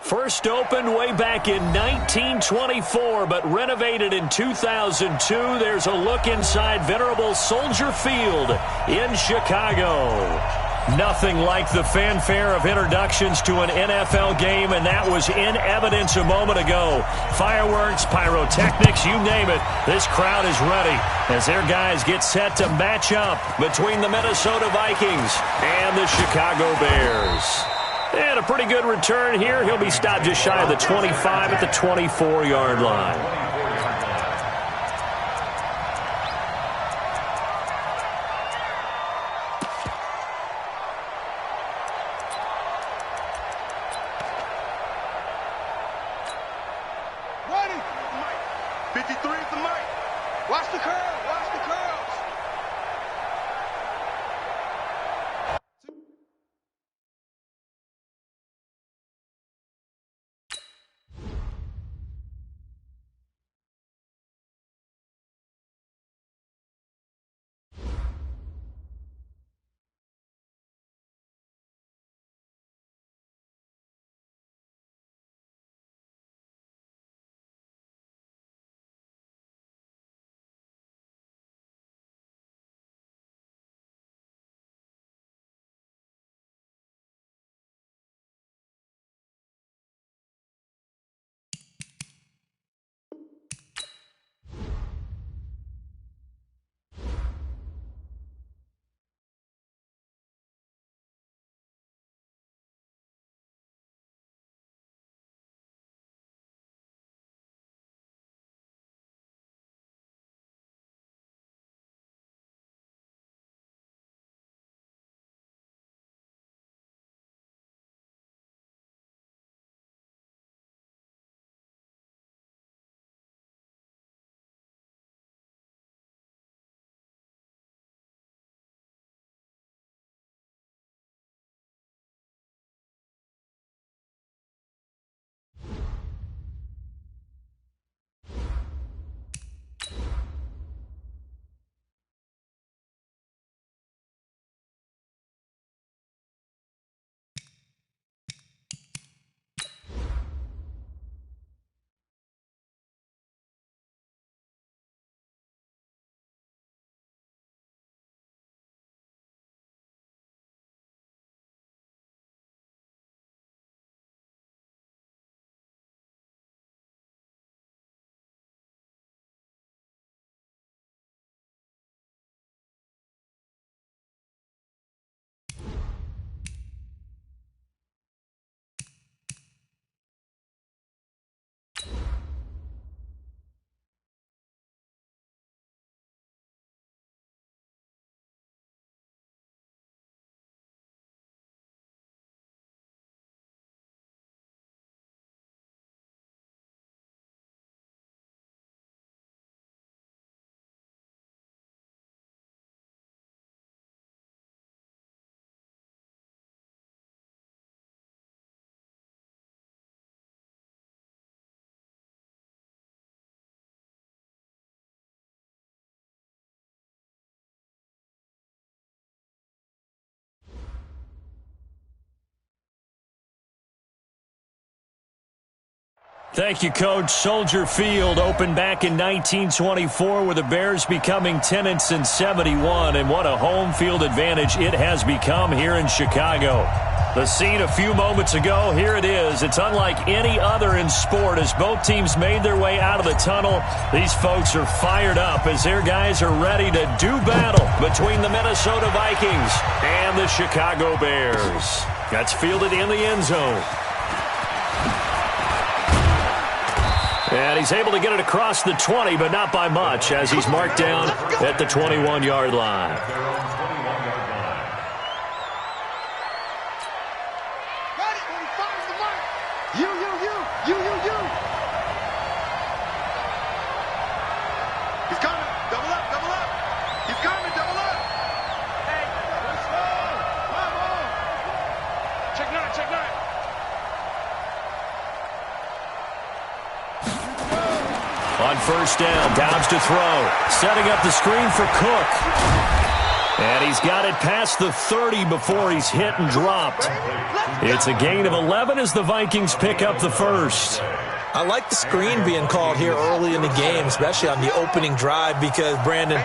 First opened way back in 1924, but renovated in 2002. There's a look inside venerable Soldier Field in Chicago. Nothing like the fanfare of introductions to an NFL game, and that was in evidence a moment ago. Fireworks, pyrotechnics, you name it. This crowd is ready as their guys get set to match up between the Minnesota Vikings and the Chicago Bears. And a pretty good return here. He'll be stopped just shy of the 25 at the 24-yard line. Thank you, Coach. Soldier Field opened back in 1924 with the Bears becoming tenants in 71, and what a home field advantage it has become here in Chicago. The scene a few moments ago, here it is. It's unlike any other in sport as both teams made their way out of the tunnel. These folks are fired up as their guys are ready to do battle between the Minnesota Vikings and the Chicago Bears. That's fielded in the end zone. And he's able to get it across the 20, but not by much, as he's marked down at the 21-yard line. He's coming. Double up, double up. He's coming, double up. Hey, let's go. Come on. Check nine, check nine. On first down, Dobbs to throw. Setting up the screen for Cook. And he's got it past the 30 before he's hit and dropped. It's a gain of 11 as the Vikings pick up the first. I like the screen being called here early in the game, especially on the opening drive, because, Brandon,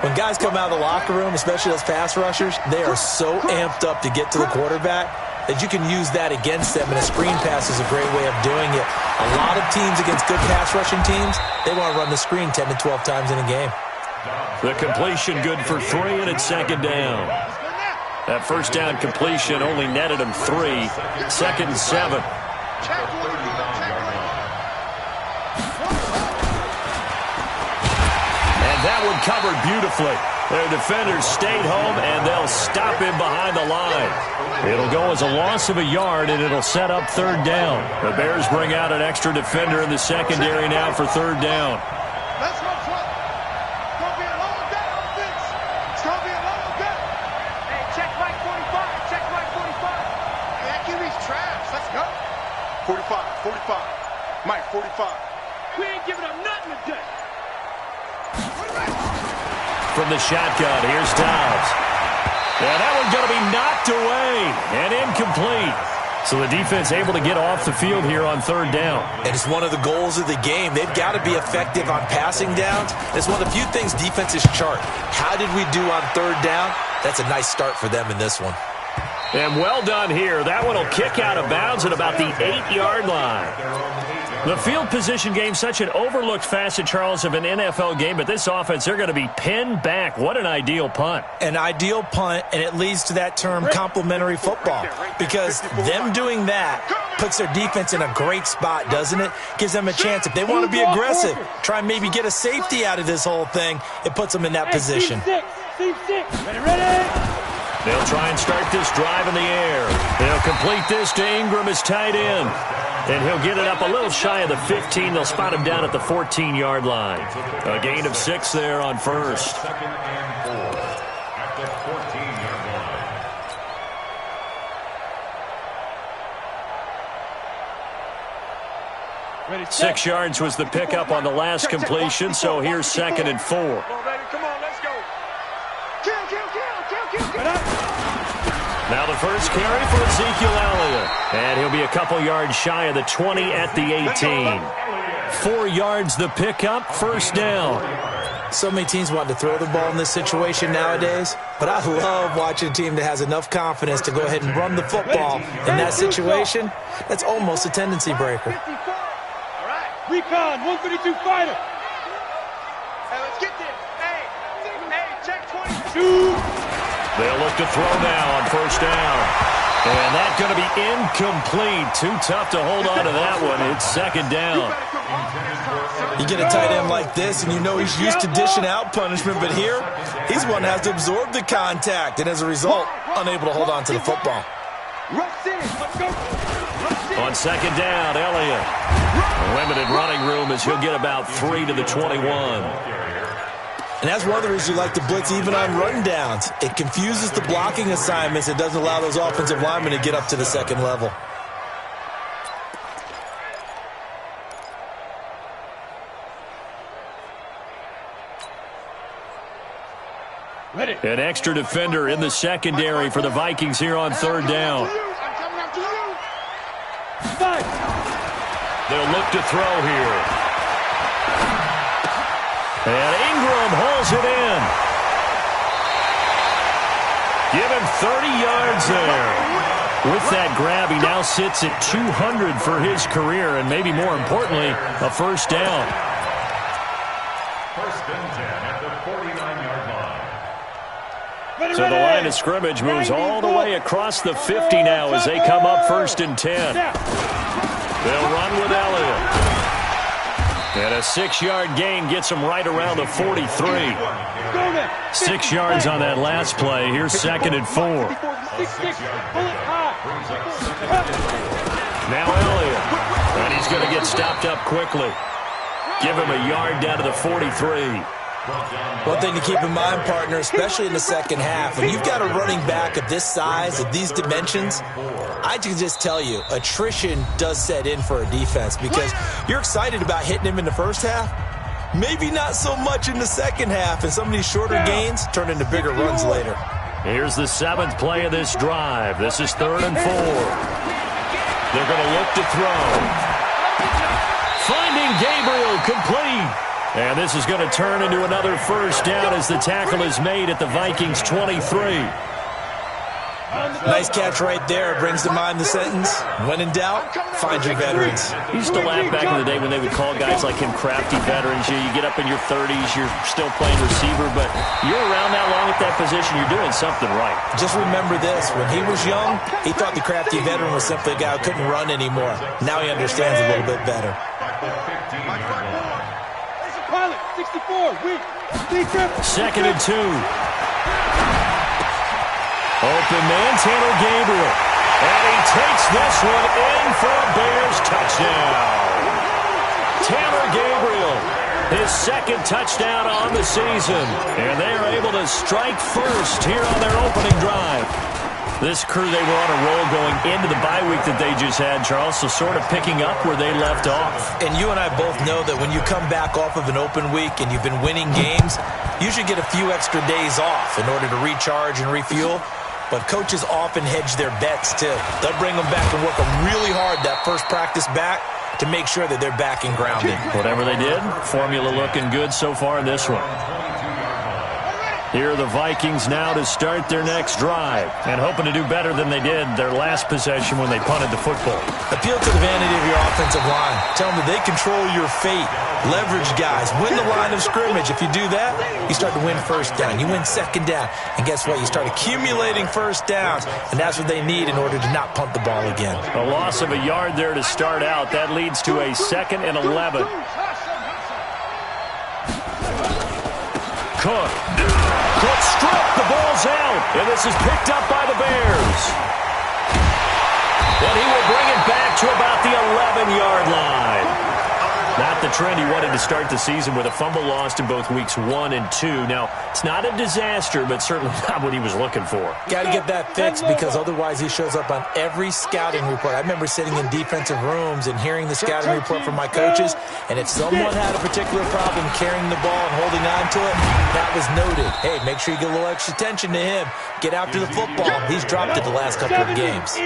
when guys come out of the locker room, especially those pass rushers, they are so amped up to get to the quarterback that you can use that against them, and a screen pass is a great way of doing it. A lot of teams against good pass rushing teams, they want to run the screen 10 to 12 times in a game. The completion good for 3, and it's second down. That first down completion only netted him 3. Second and 7. And that one covered beautifully. Their defenders stayed home, and they'll stop him behind the line. It'll go as a loss of a yard, and it'll set up third down. The Bears bring out an extra defender in the secondary now for third down. Let's go, Trump. It's going to be a long day on this. It's going to be a long day. Hey, check Mike 45. Check Mike 45. Hey, that QB's trash. Let's go. 45, 45. Mike 45. We ain't giving up nothing today. From the shotgun, here's Dobbs. And that one's going to be knocked away and incomplete. So the defense able to get off the field here on third down. And it's one of the goals of the game. They've got to be effective on passing downs. It's one of the few things defenses chart. How did we do on third down? That's a nice start for them in this one. And well done here. That one will kick out of bounds at about the 8-yard line. The field position game, such an overlooked facet, Charles, of an NFL game, but this offense, they're going to be pinned back. What an ideal punt. An ideal punt, and it leads to that term complementary football, because them doing that puts their defense in a great spot, doesn't it? Gives them a chance. If they want to be aggressive, try and maybe get a safety out of this whole thing, it puts them in that position. They'll try and start this drive in the air. They'll complete this to Ingram as tight end. And he'll get it up a little shy of the 15. They'll spot him down at the 14-yard line. A gain of 6 there on first. 6 yards was the pickup on the last completion, so here's second and 4. Come on, baby. Come on, let's go. Kill. Now the first carry for Ezekiel Elliott. And he'll be a couple yards shy of the 20 at the 18. 4 yards the pickup, first down. So many teams want to throw the ball in this situation nowadays, but I love watching a team that has enough confidence to go ahead and run the football in that situation. That's almost a tendency breaker. All right. Recon, 152 fighter. Hey, let's get this. Hey, check 22. They'll look to throw now on first down. And that's going to be incomplete. Too tough to hold on to that one. It's second down. You get a tight end like this, and you know he's used to dishing out punishment, but here, he's one that has to absorb the contact, and as a result, unable to hold on to the football. On second down, Elliott. Limited running room as he'll get about 3 to the 21. And that's one of the reasons you like to blitz even on run downs. It confuses the blocking assignments. It doesn't allow those offensive linemen to get up to the second level. An extra defender in the secondary for the Vikings here on third down. They'll look to throw here. And Ingram hauls it in. Give him 30 yards there. With that grab, he now sits at 200 for his career, and maybe more importantly, a first down. First and 10 at the 49-yard line. So the line of scrimmage moves all the way across the 50 now as they come up first and 10. They'll run with Elliott. And a 6-yard gain gets him right around the 43. 6 yards on that last play. Here's second and 4. Now Elliott. And he's going to get stopped up quickly. Give him a yard down to the 43. One thing to keep in mind, partner, especially in the second half, when you've got a running back of this size, of these dimensions, I can just tell you, attrition does set in for a defense because you're excited about hitting him in the first half, maybe not so much in the second half, and some of these shorter gains turn into bigger runs later. Here's the 7th play of this drive. This is 3rd and 4. They're going to look to throw. Finding Gabriel, complete. And this is going to turn into another first down as the tackle is made at the Vikings 23. Nice catch right there. Brings to mind the sentence, when in doubt, find your veterans. You used to laugh back in the day when they would call guys like him crafty veterans. You get up in your 30s, you're still playing receiver, but you're around that long at that position, you're doing something right. Just remember this. When he was young, he thought the crafty veteran was simply a guy who couldn't run anymore. Now he understands a little bit better. Pilot, 64, weak. 2nd and 2. Open man, Tanner Gabriel. And he takes this one in for a Bears touchdown. Tanner Gabriel, his 2nd touchdown on the season. And they are able to strike first here on their opening drive. This crew, they were on a roll going into the bye week that they just had, Charles, so sort of picking up where they left off. And you and I both know that when you come back off of an open week and you've been winning games, you should get a few extra days off in order to recharge and refuel. But coaches often hedge their bets, too. They'll bring them back and work them really hard that first practice back to make sure that they're back and grounded. Whatever they did, formula looking good so far in this one. Here are the Vikings now to start their next drive and hoping to do better than they did their last possession when they punted the football. Appeal to the vanity of your offensive line. Tell them that they control your fate. Leverage guys. Win the line of scrimmage. If you do that, you start to win first down. You win second down. And guess what? You start accumulating first downs. And that's what they need in order to not punt the ball again. A loss of a yard there to start out. That leads to a 2nd and 11. Cook stripped. The ball's out. And this is picked up by the Bears. And he will bring it back to about the 11-yard line. Not the trend he wanted to start the season with a fumble lost in both weeks 1 and 2. Now, it's not a disaster, but certainly not what he was looking for. Got to get that fixed because otherwise he shows up on every scouting report. I remember sitting in defensive rooms and hearing the scouting report from my coaches, and if someone had a particular problem carrying the ball and holding on to it, that was noted. Hey, make sure you get a little extra attention to him. Get after the football. He's dropped it the last couple of games.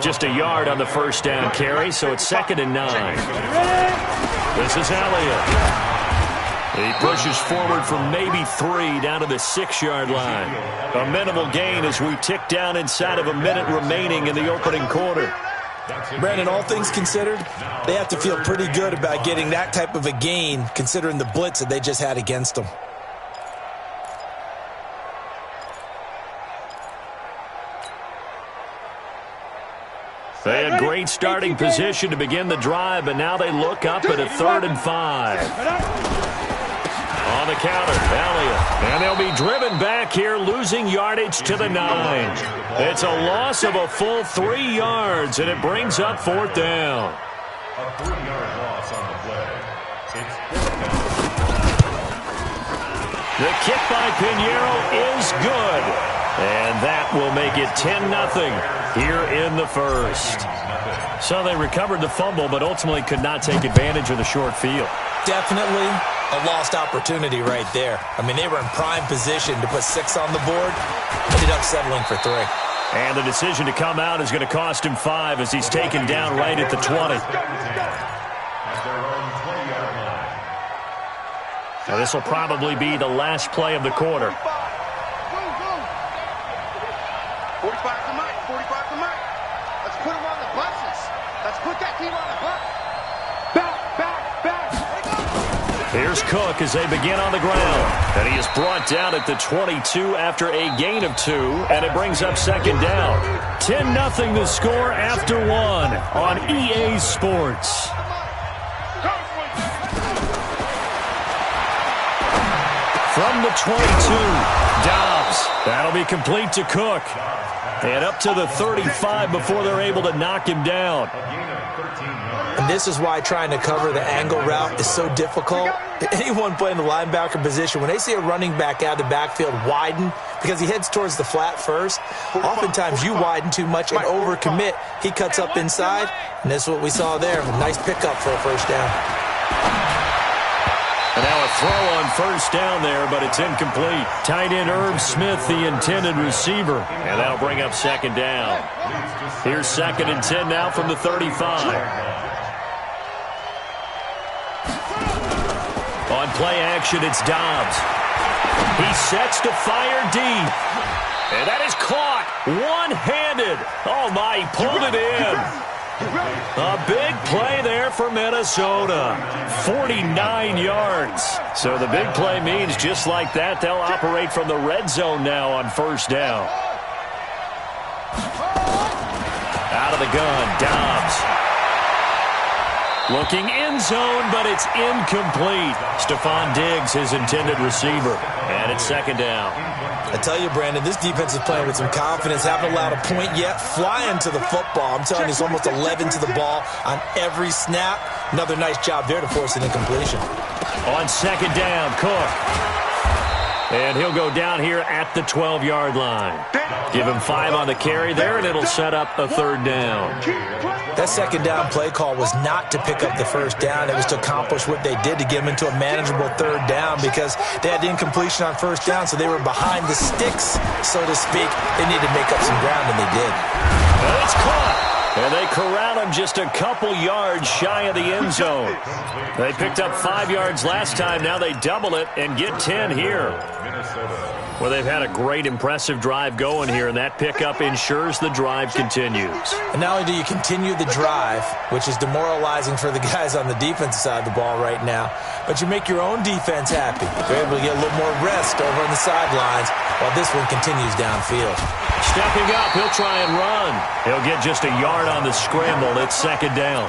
Just a yard on the first down carry, so it's 2nd and 9. This is Elliott. He pushes forward from maybe 3 down to the 6-yard line. A minimal gain as we tick down inside of a minute remaining in the opening quarter. Brandon, all things considered, they have to feel pretty good about getting that type of a gain considering the blitz that they just had against them. They had great starting position to begin the drive, but now they look up at a 3rd and 5. On the counter, Elliott. And they'll be driven back here, losing yardage to the 9. It's a loss of a full 3 yards, and it brings up 4th down. A 3-yard loss on the play. It's 4th down. The kick by Pinheiro is good. And that will make it 10-0 here in the first. So they recovered the fumble, but ultimately could not take advantage of the short field. Definitely a lost opportunity right there. I mean, they were in prime position to put 6 on the board. Ended up settling for 3. And the decision to come out is going to cost him 5 as he's taken down right at the 20. Now this will probably be the last play of the quarter. 45 to Mike, 45 to Mike. Let's put him on the buses. Let's put that team on the bus. Back. Here's Cook as they begin on the ground. And he is brought down at the 22 after a gain of 2. And it brings up 2nd down. 10-0 the score after 1 on EA Sports. From the 22, Dobbs. That'll be complete to Cook. And up to the 35 before they're able to knock him down. And this is why trying to cover the angle route is so difficult. Anyone playing the linebacker position, when they see a running back out of the backfield widen, because he heads towards the flat first, oftentimes you widen too much and overcommit. He cuts up inside, and that's what we saw there. A nice pickup for a first down. And now a throw on first down there, but it's incomplete. Tight end Irv Smith, the intended receiver. And that'll bring up second down. Here's 2nd and 10 now from the 35. On play action, it's Dobbs. He sets to fire deep. And that is caught one-handed. Oh, my, he pulled it in. A big play there for Minnesota. 49 yards. So the big play means just like that, they'll operate from the red zone now on first down. Out of the gun, Dobbs. Looking end zone, but it's incomplete. Stephon Diggs, his intended receiver. And it's second down. I tell you, Brandon, this defense is playing with some confidence. Haven't allowed a point yet. Flying to the football. I'm telling you, it's almost 11 to the ball on every snap. Another nice job there to force an incompletion. On second down, Cook. And he'll go down here at the 12-yard line. Give him 5 on the carry there, and it'll set up a third down. That second down play call was not to pick up the first down. It was to accomplish what they did to get them into a manageable third down because they had the incompletion on first down, so they were behind the sticks, so to speak. They needed to make up some ground, and they did. And it's caught. And they corral him just a couple yards shy of the end zone. They picked up 5 yards last time. Now they double it and get 10 here. Well, they've had a great, impressive drive going here, and that pickup ensures the drive continues. And not only do you continue the drive, which is demoralizing for the guys on the defensive side of the ball right now, but you make your own defense happy. They're able to get a little more rest over on the sidelines while this one continues downfield. Stepping up, he'll try and run. He'll get just a yard on the scramble. It's second down.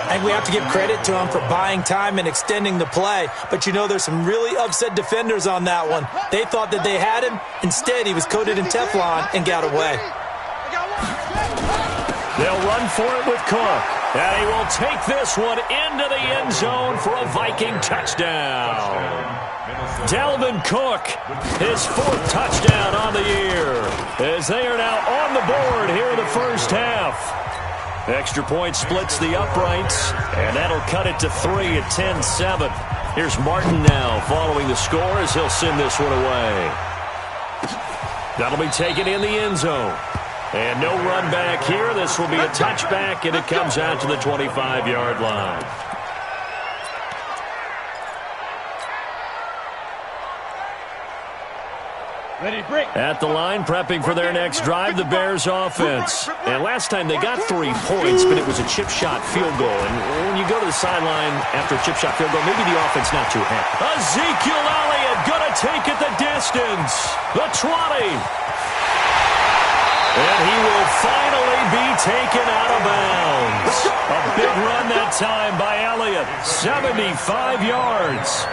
I think we have to give credit to him for buying time and extending the play. But, you know, there's some really upset defenders on that one. They thought that they had him. Instead, he was coated in Teflon and got away. They'll run for it with Cook. And he will take this one into the end zone for a Viking touchdown. Dalvin Cook, his 4th touchdown on the year, as they are now on the board here in the first half. Extra point splits the uprights, and that'll cut it to 3 at 10-7. Here's Martin now following the score as he'll send this one away. That'll be taken in the end zone. And no run back here. This will be a touchback, and it comes out to the 25-yard line. At the line, prepping for their next drive, the Bears offense. And last time they got 3 points, but it was a chip shot field goal. And when you go to the sideline after a chip shot field goal, maybe the offense not too happy. Ezekiel Elliott gonna take it the distance. The 20. And he will finally be taken out of bounds. A big run that time by Elliott. 75 yards.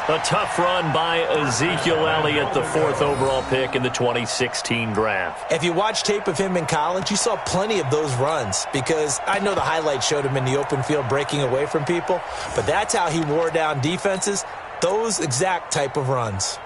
A tough run by Ezekiel Elliott, the 4th overall pick in the 2016 draft. If you watch tape of him in college, you saw plenty of those runs because I know the highlights showed him in the open field breaking away from people, but that's how he wore down defenses, those exact type of runs.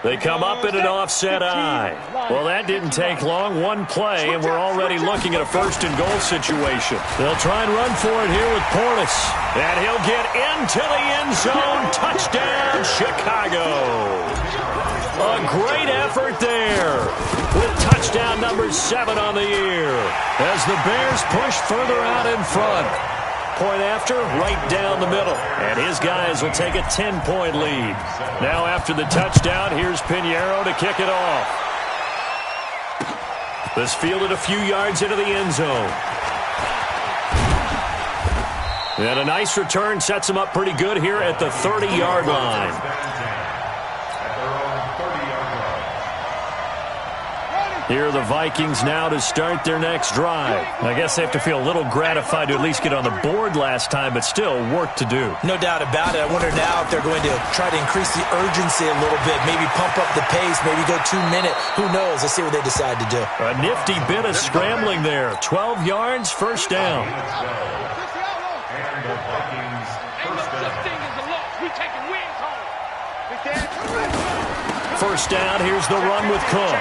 They come up in an offset eye. Well, that didn't take long. One play, and we're already looking at a 1st and goal situation. They'll try and run for it here with Portis. And he'll get into the end zone. Touchdown, Chicago. A great effort there with touchdown number 7 on the year as the Bears push further out in front. Point after, right down the middle. And his guys will take a 10-point lead. Now after the touchdown, here's Pinheiro to kick it off. This fielded a few yards into the end zone. And a nice return sets him up pretty good here at the 30-yard line. Here are the Vikings now to start their next drive. I guess they have to feel a little gratified to at least get on the board last time, but still work to do. No doubt about it. I wonder now if they're going to try to increase the urgency a little bit, maybe pump up the pace, maybe go 2-minute. Who knows? Let's see what they decide to do. A nifty bit of scrambling there. 12 yards, first down. First down, here's the run with Cook.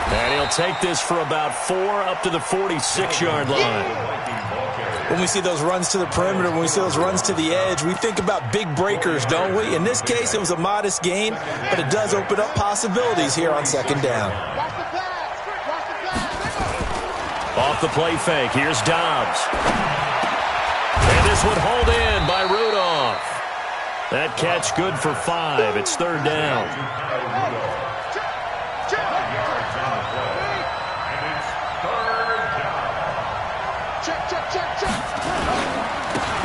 And he'll take this for about 4 up to the 46-yard line. When we see those runs to the perimeter, when we see those runs to the edge, we think about big breakers, don't we? In this case, it was a modest gain, but it does open up possibilities here on second down. Off the play fake, here's Dobbs. And this one hauled in by Rudolph. That catch good for 5. It's third down.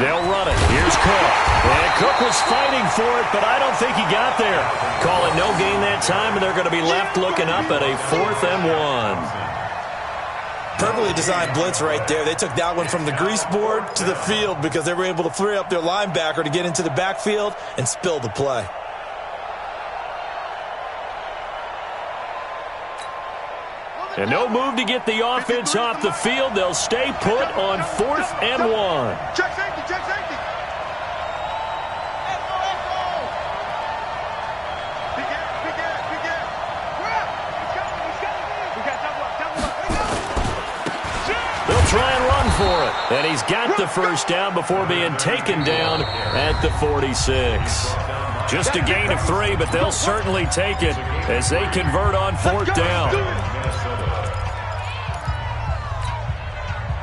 They'll run it. Here's Cook. And Cook was fighting for it, but I don't think he got there. Call it no gain that time, and they're going to be left looking up at a 4th and 1. Perfectly designed blitz right there. They took that one from the grease board to the field because they were able to free up their linebacker to get into the backfield and spill the play. And no move to get the offense off the field. They'll stay put on 4th and 1. Check safety, check safety. Big ass, big ass, big ass. We're up. He's coming. We got double up, double up. They'll try and run for it. And he's got the first down before being taken down at the 46. Just a gain of 3, but they'll certainly take it as they convert on 4th down.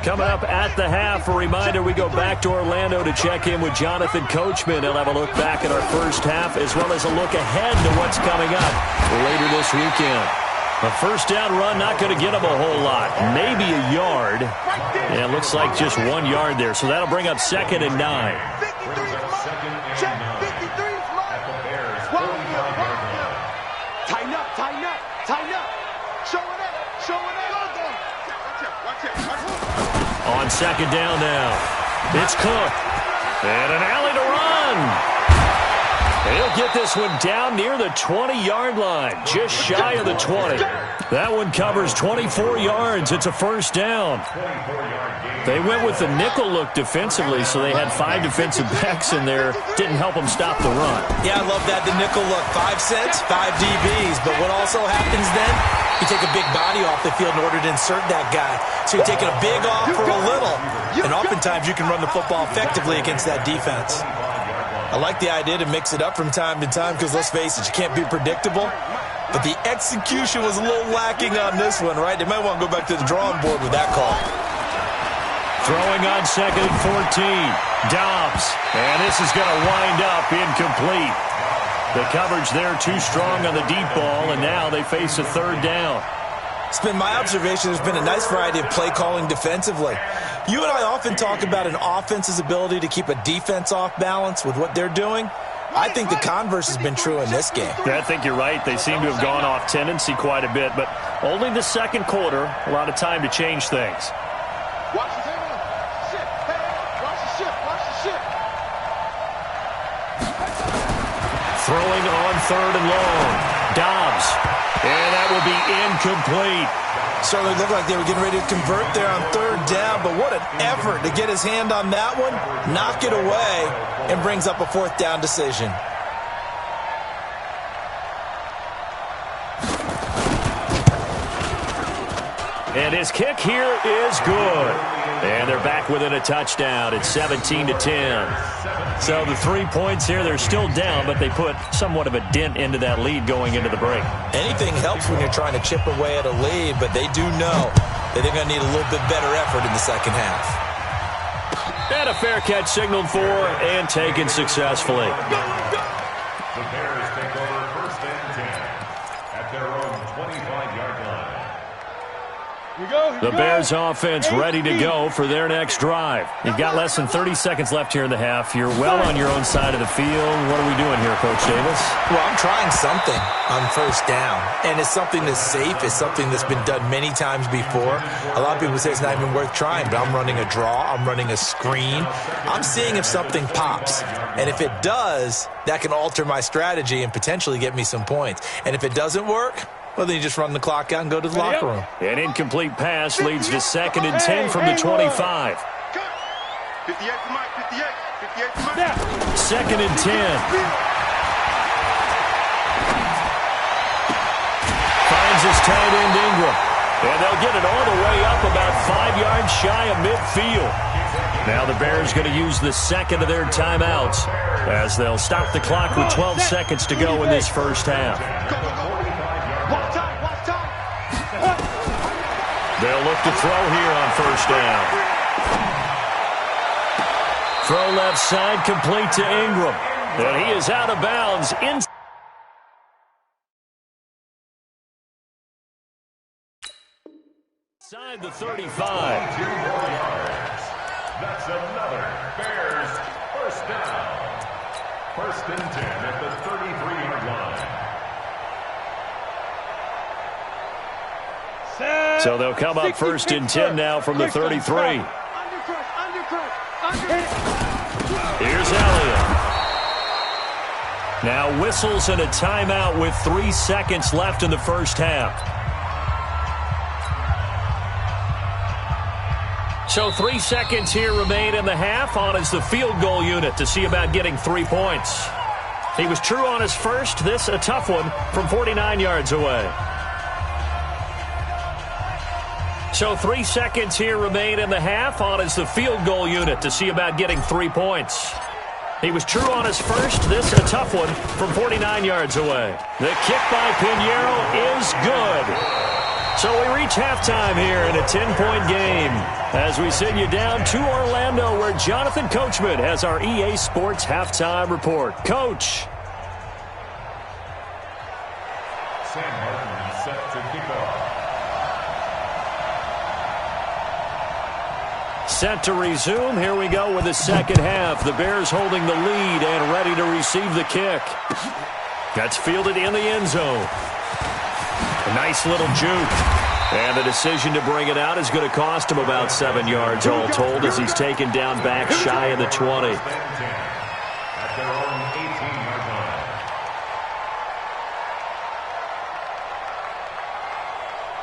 Coming up at the half, a reminder, we go back to Orlando to check in with Jonathan Coachman. He'll have a look back at our first half as well as a look ahead to what's coming up later this weekend. A first down run, not going to get him a whole lot. Maybe a yard. Yeah, it looks like just 1 yard there. So that'll bring up 2nd and 9. 53 is mine. Check, 53 is mine. Tighten up, tighten up, tighten up. Show it up, show it up. Watch it, watch it. On 2nd down now, it's Cook. And an alley to run. He'll get this one down near the 20-yard line, just shy of the 20. That one covers 24 yards. It's a first down. They went with the nickel look defensively, so they had 5 defensive backs in there. Didn't help them stop the run. Yeah, I love that, the nickel look. 5 cents, 5 DBs. But what also happens then, you take a big body off the field in order to insert that guy. So you're taking a big off for a little. And oftentimes you can run the football effectively against that defense. I like the idea to mix it up from time to time because, let's face it, you can't be predictable. But the execution was a little lacking on this one, right? They might want to go back to the drawing board with that call. Throwing on 2nd and 14. Dobbs. And this is going to wind up incomplete. The coverage there too strong on the deep ball, and now they face a 3rd down. It's been my observation there's been a nice variety of play calling defensively. You and I often talk about an offense's ability to keep a defense off balance with what they're doing. I think the converse has been true in this game. Yeah, I think you're right. They seem to have gone off tendency quite a bit, but only the 2nd quarter, a lot of time to change things. Watch the shift. Hey, watch the shift. Watch the shift. Throwing on 3rd and long. Dobbs. And that will be incomplete. Certainly looked like they were getting ready to convert there on 3rd down, but what an effort to get his hand on that one, knock it away, and brings up a 4th down decision. And his kick here is good. And they're back within a touchdown. It's 17-10. So the 3 points here, they're still down, but they put somewhat of a dent into that lead going into the break. Anything helps when you're trying to chip away at a lead, but they do know that they're going to need a little bit better effort in the second half. And a fair catch signaled for and taken successfully. The Bears take over 1st and 10 at their own 25-yard line. The Bears offense ready to go for their next drive. You've got less than 30 seconds left here in the half. You're well on your own side of the field. What are we doing here, Coach Davis? Well, I'm trying something on 1st down, and it's something that's safe. It's something that's been done many times before. A lot of people say it's not even worth trying, but I'm running a draw. I'm running a screen. I'm seeing if something pops, and if it does, that can alter my strategy and potentially get me some points. And if it doesn't work, well, then you just run the clock out and go to the locker room. An incomplete pass leads to 2nd and 10 from the 25. 58 for Mike, 58. 58 for Mike. 2nd and 10. Finds his tight end Ingram. And they'll get it all the way up about 5 yards shy of midfield. Now the Bears going to use the second of their timeouts as they'll stop the clock with 12 seconds to go in this first half. They'll look to throw here on first down. Throw left side, complete to Ingram. And he is out of bounds inside the 35. 2 more yards. That's another Bears first down. First and 10 at the 33-yard line. So they'll come up first and 10 now from the 33. Here's Elliott. Now whistles and a timeout with 3 seconds left in the first half. So 3 seconds here remain in the half. On is the field goal unit to see about getting 3 points. He was true on his first. This a tough one from 49 yards away. So 3 seconds here remain in the half. On is the field goal unit to see about getting 3 points. He was true on his first. This a tough one from 49 yards away. The kick by Pinheiro is good. So we reach halftime here in a 10-point game as we send you down to Orlando where Jonathan Coachman has our EA Sports halftime report. Coach. Sam Martin set to kick off. Set to resume. Here we go with the second half. The Bears holding the lead and ready to receive the kick. That's fielded in the end zone. A nice little juke. And the decision to bring it out is going to cost him about 7 yards all told as he's taken down back shy of the 20. At their own 18-yard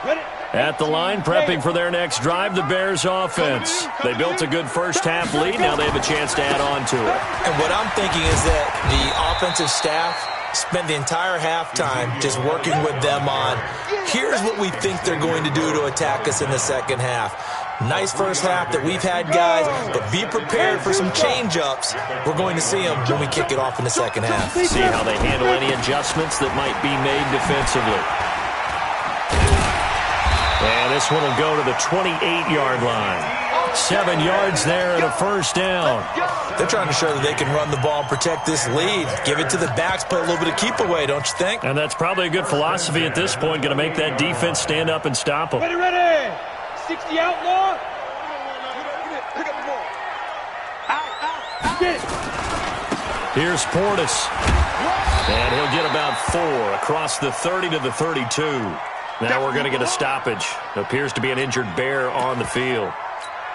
line. At the line, prepping for their next drive, the Bears offense. They built a good first half lead. Now they have a chance to add on to it. And what I'm thinking is that the offensive staff spent the entire halftime just working with them on, here's what we think they're going to do to attack us in the second half. Nice first half that we've had, guys, but be prepared for some change-ups. We're going to see them when we kick it off in the second half. See how they handle any adjustments that might be made defensively. And this one will go to the 28-yard line. 7 yards there and a first down. They're trying to show that they can run the ball and protect this lead. Give it to the backs, play a little bit of keep away, don't you think? And that's probably a good philosophy at this point, going to make that defense stand up and stop them. Ready. 60 outlaw. Here's Portis. And he'll get about 4 across the 30 to the 32. Now we're going to get a stoppage. Appears to be an injured Bear on the field.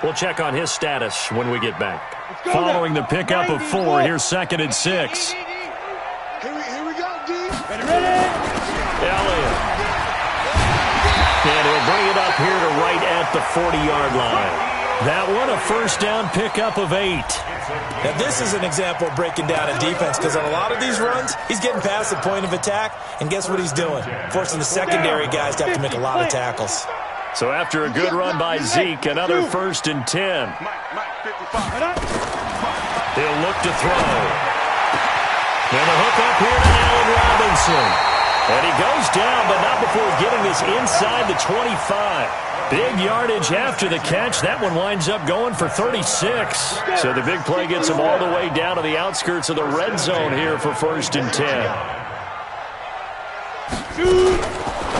We'll check on his status when we get back. Following the pickup of 4, here's second and 6. Here we go, D. Ready. Elliott. And he'll bring it up here to right at the 40-yard line. That one a first down pickup of 8. Now this is an example of breaking down a defense because on a lot of these runs, he's getting past the point of attack, and guess what he's doing? Forcing the secondary guys to have to make a lot of tackles. So after a good run by Zeke, another first and 10. He'll look to throw. And a hook up here to Allen Robinson. And he goes down, but not before getting this inside the 25. Big yardage after the catch. That one winds up going for 36. So the big play gets him all the way down to the outskirts of the red zone here for first and 10.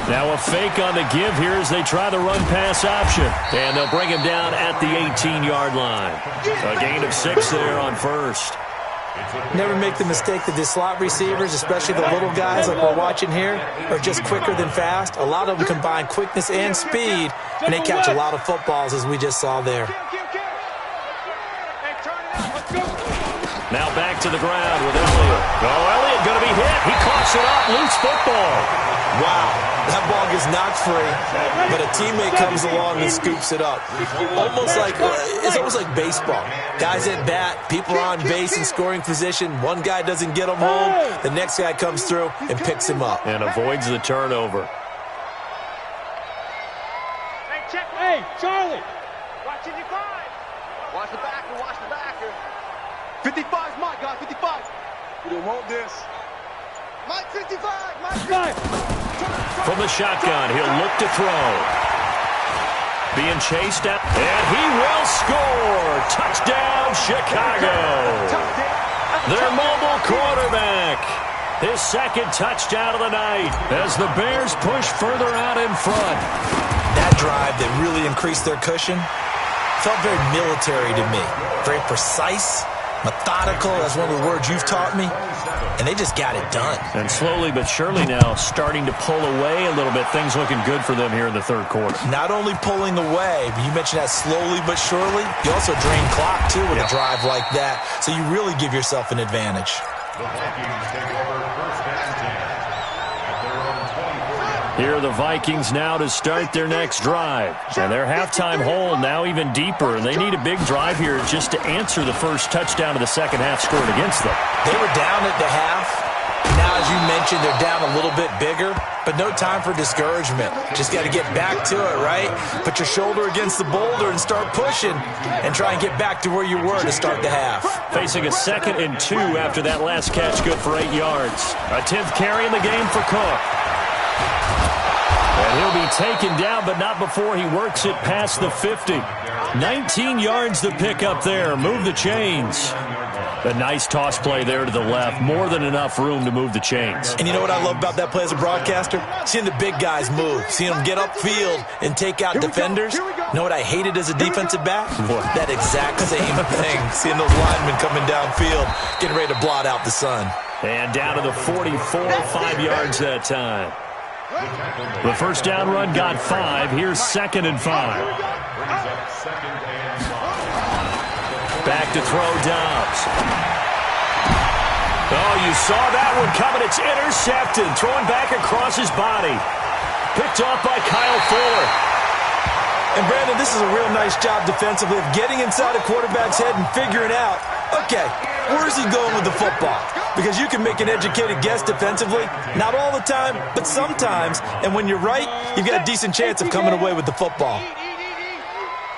Now a fake on the give here as they try the run-pass option. And they'll bring him down at the 18-yard line. A gain of 6 there on first. Never make the mistake that the slot receivers, especially the little guys like we're watching here, are just quicker than fast. A lot of them combine quickness and speed, and they catch a lot of footballs as we just saw there. Now back to the ground with Elliott. Oh, Elliott going to be hit. He coughs it up. Loose football. Wow, that ball gets knocked free, but a teammate comes along and scoops it up. It's almost like baseball. Guys at bat, people are on base in scoring position. One guy doesn't get him home. The next guy comes through and picks him up. And avoids the turnover. Hey, Charlie. Watch it, 5. Watch the back. backer. Watch the backer. 55's Mike, guys. 55. We don't want this. Mike 55. Mike 55. From the shotgun, he'll look to throw. Being chased out, and he will score. Touchdown, Chicago. Their mobile quarterback. His second touchdown of the night as the Bears push further out in front. That drive that really increased their cushion felt very military to me. Very precise, methodical. That's one of the words you've taught me. And they just got it done. And slowly but surely now starting to pull away a little bit. Things looking good for them here in the third quarter. Not only pulling away, but you mentioned that slowly but surely. You also drain clock, too, with a drive like that. So you really give yourself an advantage. The Vikings take over first and 10 at their own 24. Here are the Vikings now to start their next drive. And their halftime hole now even deeper. And they need a big drive here just to answer the first touchdown of the second half scored against them. They were down at the half. Now, as you mentioned, they're down a little bit bigger. But no time for discouragement. Just got to get back to it, right? Put your shoulder against the boulder and start pushing. And try and get back to where you were to start the half. Facing a 2nd and 2 after that last catch, good for 8 yards. A 10th carry in the game for Cook. And he'll be taken down, but not before he works it past the 50. 19 yards to pick up there. Move the chains. A nice toss play there to the left. More than enough room to move the chains. And you know what I love about that play as a broadcaster? Seeing the big guys move. Seeing them get upfield and take out defenders. You know what I hated as a defensive back? What? That exact same thing. Seeing those linemen coming downfield, getting ready to blot out the sun. And down to the 44, 5 yards that time. The first down run got 5. Here's 2nd and 5. Brings up 2nd and 5. Back to throw Dobbs. Oh, you saw that one coming. It's intercepted. Throwing back across his body. Picked off by Kyle Fuller. And, Brandon, this is a real nice job defensively of getting inside a quarterback's head and figuring out, okay, where is he going with the football? Because you can make an educated guess defensively. Not all the time, but sometimes. And when you're right, you've got a decent chance of coming away with the football.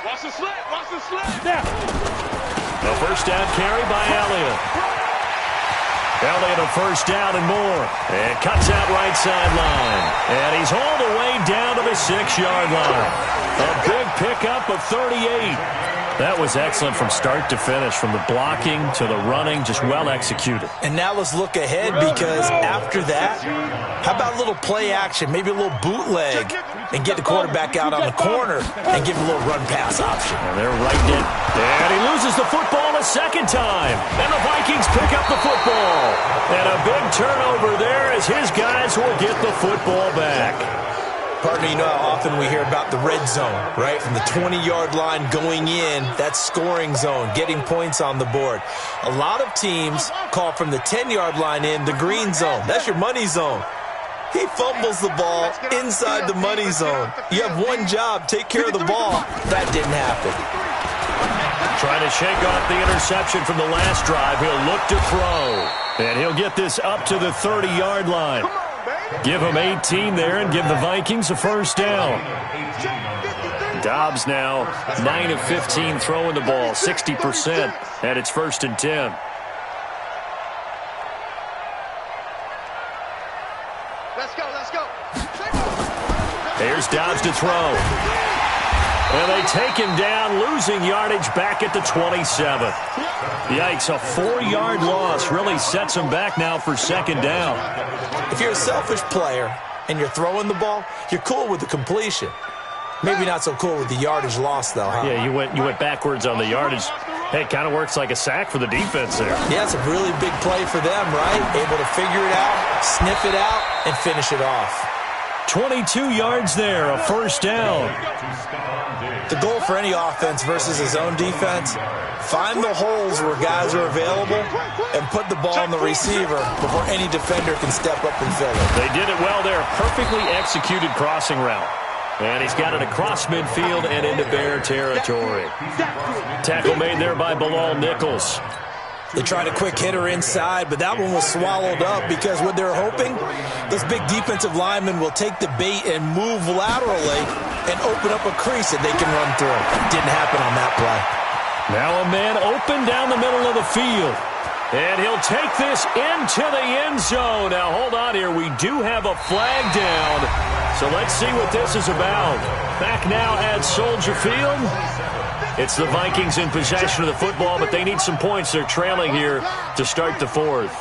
Watch the slip. Watch the slip. Yeah. The first down carry by Elliott. Elliott a first down and more. And cuts out right sideline. And he's hauled away down to the 6-yard line. A big pickup of 38. That was excellent from start to finish, from the blocking to the running, just well executed. And now let's look ahead, because after that, how about a little play action, maybe a little bootleg, and get the quarterback out on the corner and give him a little run-pass option. And they're right in. And he loses the football a second time. And the Vikings pick up the football. And a big turnover there as his guys will get the football back. Partner, you know how often we hear about the red zone, right? From the 20-yard line going in, that's scoring zone, getting points on the board. A lot of teams call from the 10-yard line in the green zone. That's your money zone. He fumbles the ball inside the money zone. You have one job, take care of the ball. That didn't happen. Trying to shake off the interception from the last drive. He'll look to throw. And he'll get this up to the 30-yard line. Give him 18 there and give the Vikings a first down. Dobbs now 9 of 15 throwing the ball, 60%, and it's 1st and 10. Let's go, let's go. Here's Dobbs to throw. And they take him down, losing yardage back at the 27. Yikes, a 4-yard loss really sets him back now for 2nd down. If you're a selfish player and you're throwing the ball, you're cool with the completion. Maybe not so cool with the yardage loss, though, huh? Yeah, you went backwards on the yardage. Hey, it kind of works like a sack for the defense there. Yeah, it's a really big play for them, right? Able to figure it out, sniff it out, and finish it off. 22 yards there, a first down. The goal for any offense versus his own defense, find the holes where guys are available and put the ball on the receiver before any defender can step up and fill it. They did it well there. Perfectly executed crossing route. And he's got it across midfield and into Bear territory. Tackle made there by Bilal Nichols. They tried a quick hitter inside, but that one was swallowed up because what they're hoping, those big defensive linemen will take the bait and move laterally and open up a crease that they can run through. Didn't happen on that play. Now a man open down the middle of the field. And he'll take this into the end zone. Now, hold on here. We do have a flag down. So let's see what this is about. Back now at Soldier Field. It's the Vikings in possession of the football, but they need some points. They're trailing here to start the fourth.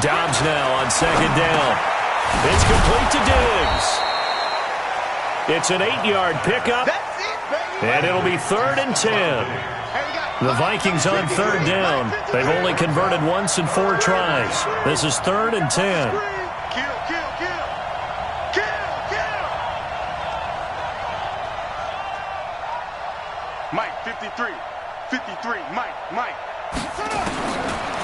Dobbs now on second down. It's complete to Diggs. It's an 8-yard pickup. And it'll be 3rd and 10. The Vikings on 3rd down. They've only converted once in 4 tries. This is 3rd and 10. Mike, 53. 53, Mike.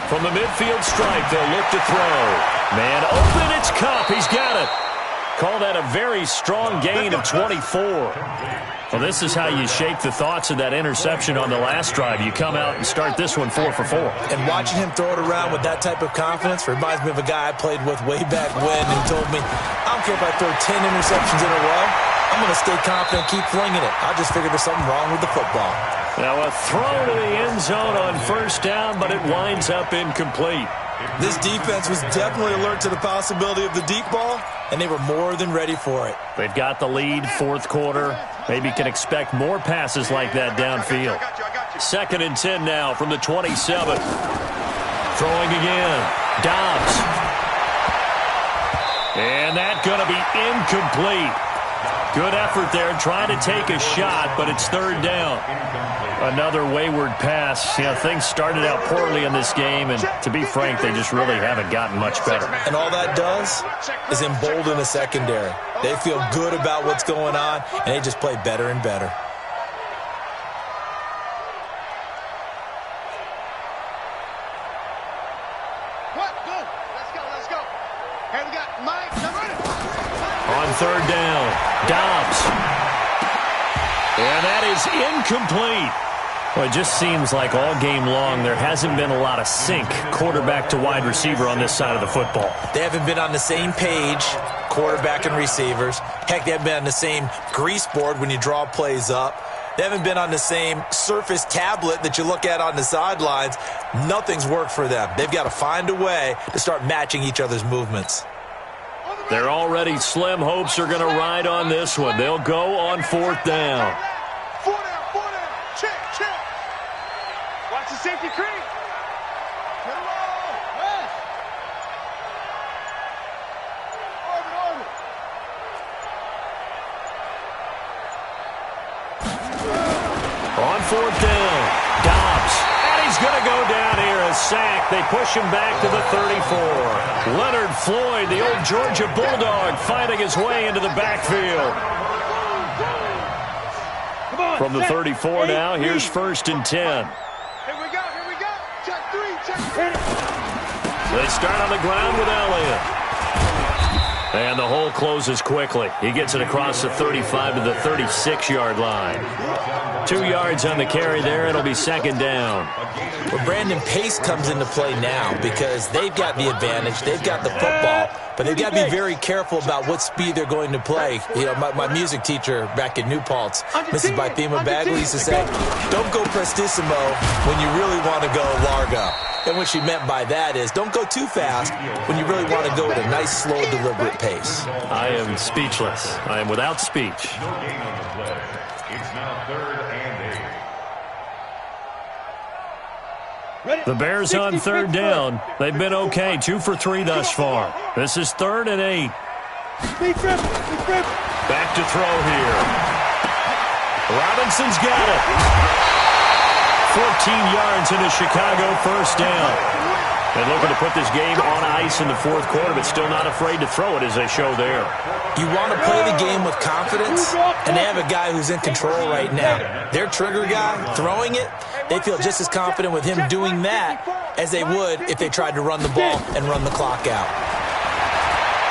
From the midfield stripe, they'll look to throw. Man open, it's Kupp. He's got it. Call that a very strong gain of 24. Well, this is how you shake the thoughts of that interception on the last drive. You come out and start this one 4 for 4. And watching him throw it around with that type of confidence reminds me of a guy I played with way back when who told me, I don't care if I throw 10 interceptions in a row. I'm going to stay confident and keep flinging it. I just figured there's something wrong with the football. Now a throw to the end zone on 1st down, but it winds up incomplete. This defense was definitely alert to the possibility of the deep ball, and they were more than ready for it. They've got the lead, 4th quarter. Maybe can expect more passes like that downfield. 2nd and 10 now from the 27. Throwing again. Dobbs. And that's going to be incomplete. Good effort there, trying to take a shot, but it's 3rd down. Another wayward pass. You know, things started out poorly in this game, and to be frank, they just really haven't gotten much better. And all that does is embolden the secondary. They feel good about what's going on, and they just play better and better. Let's go. Hey, we got Mike. On 3rd down, Dobbs. And that is incomplete. Well, it just seems like all game long there hasn't been a lot of sync quarterback to wide receiver on this side of the football. They haven't been on the same page, quarterback and receivers. Heck, they haven't been on the same grease board when you draw plays up. They haven't been on the same surface tablet that you look at on the sidelines. Nothing's worked for them. They've got to find a way to start matching each other's movements. Their already slim hopes are going to ride on this one. They'll go on 4th down. 4 down. Check. Watch the safety creep. Hit him all. Yes. Orbit. On 4th down, Dobbs. And he's going to go down here, a sack. They push him back to the 34. Leonard Floyd, the old Georgia Bulldog, fighting his way into the backfield. From the 34 now, here's 1st and 10. Here we go. Check 3. They start on the ground with Elliott. And the hole closes quickly. He gets it across the 35 to the 36-yard line. 2 yards on the carry there. It'll be 2nd down. Well, Brandon, pace comes into play now because they've got the advantage. They've got the football, but they've got to be very careful about what speed they're going to play. You know, my music teacher back in New Paltz, Mrs. Bythema Bagley, used to say, don't go prestissimo when you really want to go largo. And what she meant by that is don't go too fast when you really want to go at a nice, slow, deliberate pace. I am speechless. I am without speech. No gain on the play. It's now 3rd and 8. The Bears on 3rd down. They've been okay, 2 for 3 thus far. This is 3rd and 8. Back to throw here. Robinson's got it. 14 yards into Chicago, 1st down. They're looking to put this game on ice in the 4th quarter, but still not afraid to throw it as they show there. You want to play the game with confidence, and they have a guy who's in control right now. Their trigger guy, throwing it, they feel just as confident with him doing that as they would if they tried to run the ball and run the clock out.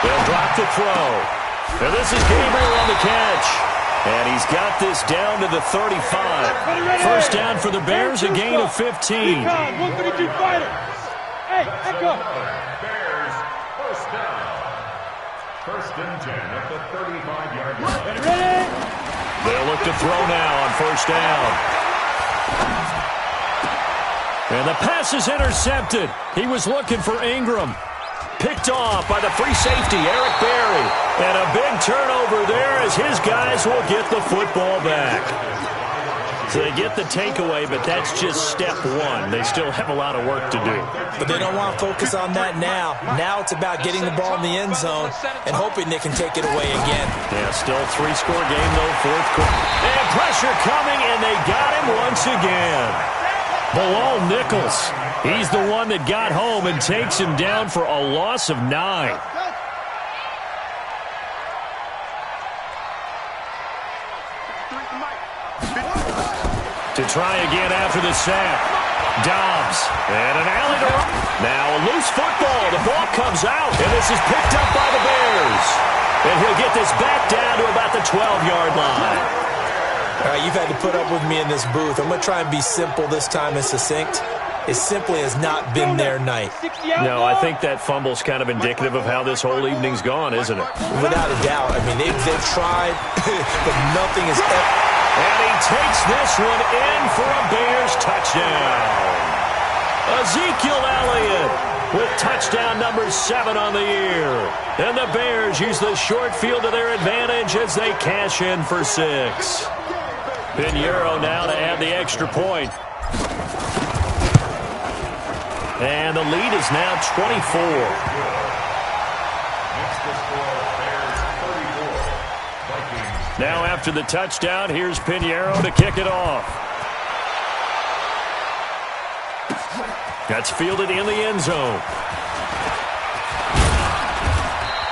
They'll drop the throw. And this is Gabriel on the catch. And he's got this down to the 35. 1st down for the Bears, a gain of 15. 132 fighter. Hey, go. Bears, 1st down. First and 10 at the 35-yard line. They'll look to throw now on first down. And the pass is intercepted. He was looking for Ingram. Picked off by the free safety, Eric Berry. And a big turnover there as his guys will get the football back. So they get the takeaway, but that's just step one. They still have a lot of work to do. But they don't want to focus on that now. Now it's about getting the ball in the end zone and hoping they can take it away again. Yeah, still a three-score game, though, fourth quarter. And pressure coming, and they got him once again. Bilal Nichols, he's the one that got home and takes him down for a loss of 9. To try again after the sack. Dobbs. And an alley to run. Now a loose football. The ball comes out. And this is picked up by the Bears. And he'll get this back down to about the 12-yard line. All right, you've had to put up with me in this booth. I'm going to try and be simple this time and succinct. It simply has not been their night. No, I think that fumble's kind of indicative of how this whole evening's gone, isn't it? Without a doubt. I mean, they've tried, but nothing is ever... And he takes this one in for a Bears touchdown. Ezekiel Elliott with touchdown number 7 on the year. And the Bears use the short field to their advantage as they cash in for 6. Pinheiro now to add the extra point. And the lead is now 24. Now after the touchdown, here's Pinheiro to kick it off. That's fielded in the end zone.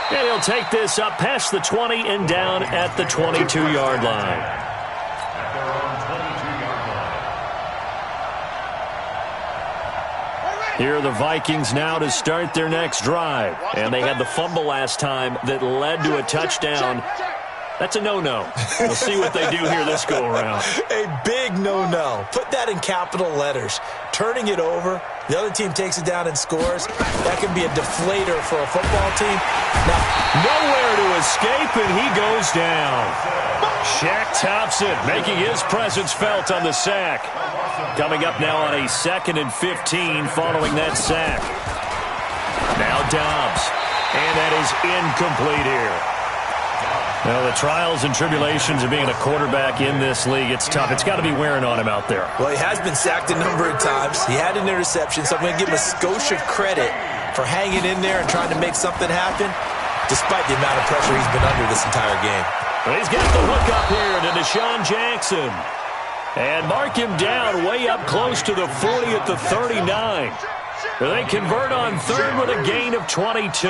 And he'll take this up past the 20 and down at the 22-yard line. Here are the Vikings now to start their next drive. And they had the fumble last time that led to a touchdown. That's a no-no. We'll see what they do here this go-around. A big no-no. Put that in capital letters. Turning it over, the other team takes it down and scores. That can be a deflator for a football team. Now, nowhere to escape, and he goes down. Shaq Thompson making his presence felt on the sack. Coming up now on a 2nd and 15 following that sack. Now Dobbs. And that is incomplete here. Well, the trials and tribulations of being a quarterback in this league, it's tough. It's got to be wearing on him out there. Well, he has been sacked a number of times. He had an interception, so I'm going to give him a skosh of credit for hanging in there and trying to make something happen, despite the amount of pressure he's been under this entire game. Well, he's got the hook up here to Deshaun Jackson. And mark him down way up close to the 40 at the 39. They convert on third with a gain of 22.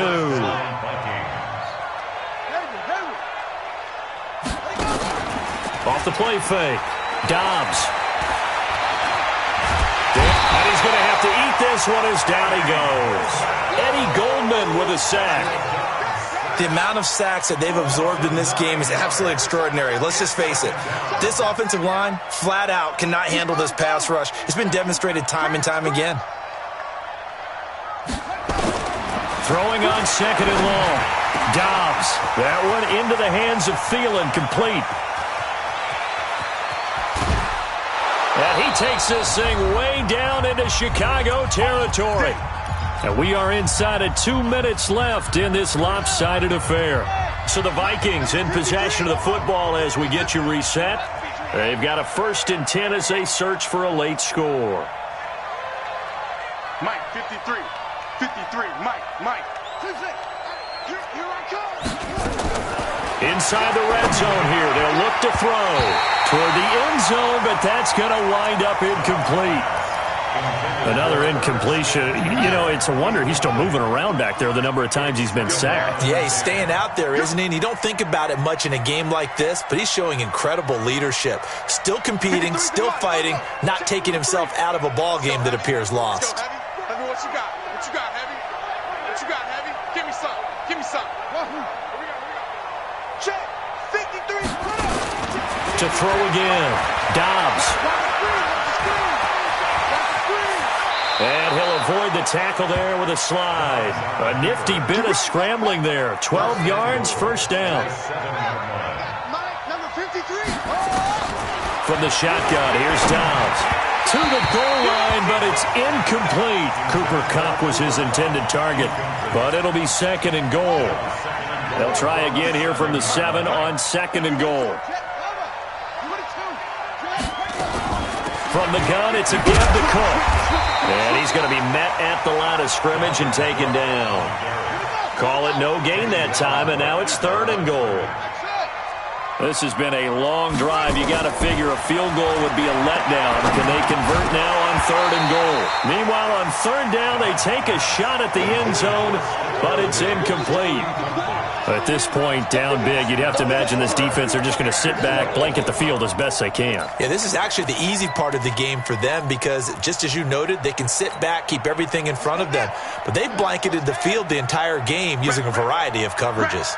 Off the play fake. Dobbs. And he's going to have to eat this one as down he goes. Eddie Goldman with a sack. The amount of sacks that they've absorbed in this game is absolutely extraordinary. Let's just face it. This offensive line, flat out, cannot handle this pass rush. It's been demonstrated time and time again. Throwing on 2nd and long. Dobbs. That one into the hands of Thielen, complete. And he takes this thing way down into Chicago territory. And we are inside of 2 minutes left in this lopsided affair. So the Vikings in possession of the football as we get you reset. They've got a 1st and 10 as they search for a late score. Mike, 53. 53. Mike. Here I come. Inside the red zone here. They'll look to throw toward the end zone, but that's going to wind up incomplete. Another incompletion. You know, it's a wonder he's still moving around back there the number of times he's been sacked. Yeah, he's staying out there, isn't he? And you don't think about it much in a game like this, but he's showing incredible leadership. Still competing, still fighting, not taking himself out of a ball game that appears lost. Heavy, what you got? What you got, Heavy? What you got, Heavy? Give me some. Give me some. Check. 53. To throw again. Dobbs. And he'll avoid the tackle there with a slide. A nifty bit of scrambling there. 12 yards, first down. Number 53. From the shotgun, here's Dobbs. To the goal line, but it's incomplete. Cooper Kupp was his intended target, but it'll be second and goal. They'll try again here from the 7 on second and goal. From the gun, it's a give to Cook. And he's going to be met at the line of scrimmage and taken down. Call it no gain that time, and now it's third and goal. This has been a long drive. You got to figure a field goal would be a letdown. Can they convert now on third and goal? Meanwhile, on third down, they take a shot at the end zone, but it's incomplete. At this point, down big, you'd have to imagine this defense are just going to sit back, blanket the field as best they can. Yeah, this is actually the easy part of the game for them because, just as you noted, they can sit back, keep everything in front of them. But they've blanketed the field the entire game using a variety of coverages.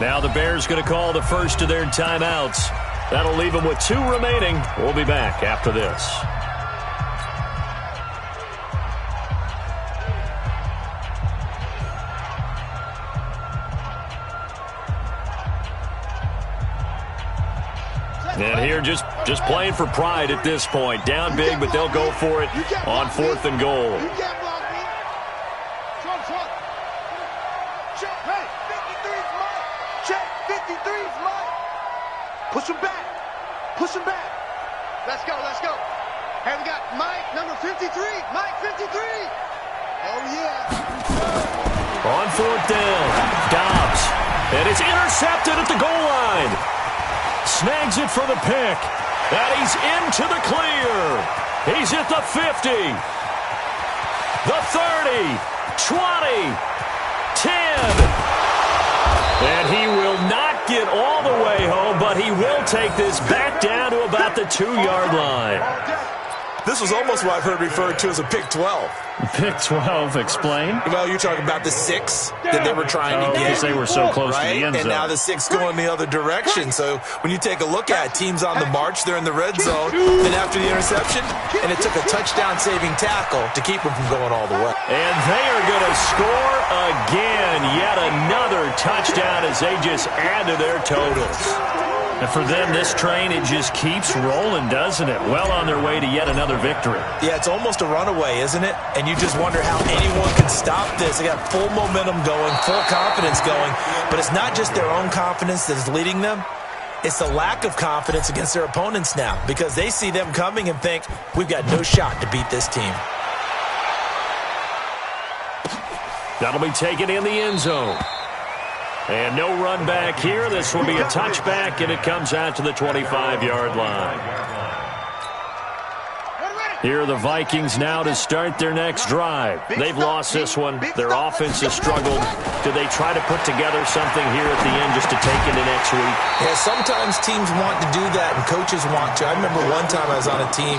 Now the Bears going to call the first of their timeouts. That'll leave them with 2 remaining. We'll be back after this. And here just playing for pride at this point. Down big, but they'll go for it on fourth and goal. Push him back. Push him back. Let's go, let's go. Hey, we got Mike, number 53. Mike, 53. Oh, yeah. On fourth down, Dobbs. And it's intercepted at the goal line. Snags it for the pick. And he's into the clear. He's at the 50. The 30. 20. 10. And he will not get all the way home, but he will take this back down to about the 2-yard line. This was almost what I've heard referred to as a pick 12. Pick 12, explain. Well, you're talking about the 6 that they were trying to get. Because they were so close to the end zone. And now the 6 going the other direction. So when you take a look at teams on the march, they're in the red zone. Then after the interception, and it took a touchdown-saving tackle to keep them from going all the way. And they are going to score again. Yet another touchdown as they just add to their totals. And for them, this train, it just keeps rolling, doesn't it? Well on their way to yet another victory. Yeah, it's almost a runaway, isn't it? And you just wonder how anyone can stop this. They got full momentum going, full confidence going. But it's not just their own confidence that is leading them. It's the lack of confidence against their opponents now because they see them coming and think, we've got no shot to beat this team. That'll be taken in the end zone. And no run back here. This will be a touchback, and it comes out to the 25-yard line. Here are the Vikings now to start their next drive. They've lost this one. Their offense has struggled. Do they try to put together something here at the end just to take into next week? Yeah, sometimes teams want to do that, and coaches want to. I remember one time I was on a team,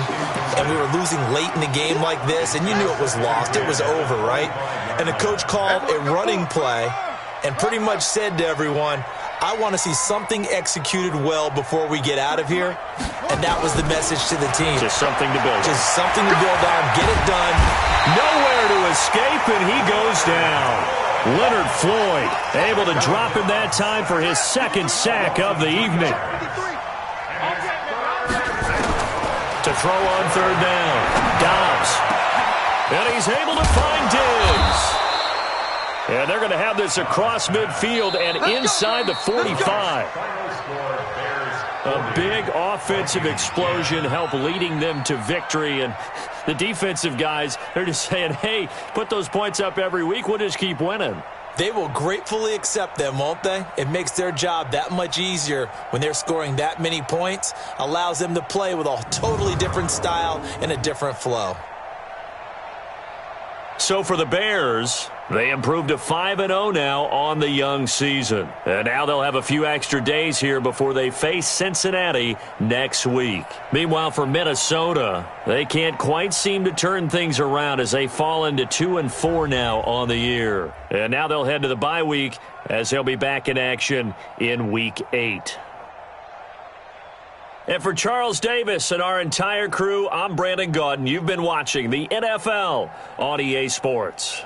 and we were losing late in the game like this, and you knew it was lost. It was over, right? And the coach called a running play and pretty much said to everyone, I want to see something executed well before we get out of here. And that was the message to the team. Just something to build. Just something to build on. Get it done. Nowhere to escape, and he goes down. Leonard Floyd able to drop it that time for his second sack of the evening. To throw on third down. Dobbs. And he's able to find Diggs. And they're going to have this across midfield and inside the 45. A big offensive explosion helped leading them to victory. And the defensive guys, they're just saying, hey, put those points up every week. We'll just keep winning. They will gratefully accept them, won't they? It makes their job that much easier when they're scoring that many points. Allows them to play with a totally different style and a different flow. So for the Bears, they improved to 5-0 now on the young season. And now they'll have a few extra days here before they face Cincinnati next week. Meanwhile, for Minnesota, they can't quite seem to turn things around as they fall into 2-4 now on the year. And now they'll head to the bye week as they'll be back in action in Week 8. And for Charles Davis and our entire crew, I'm Brandon Gaudin. You've been watching the NFL on EA Sports.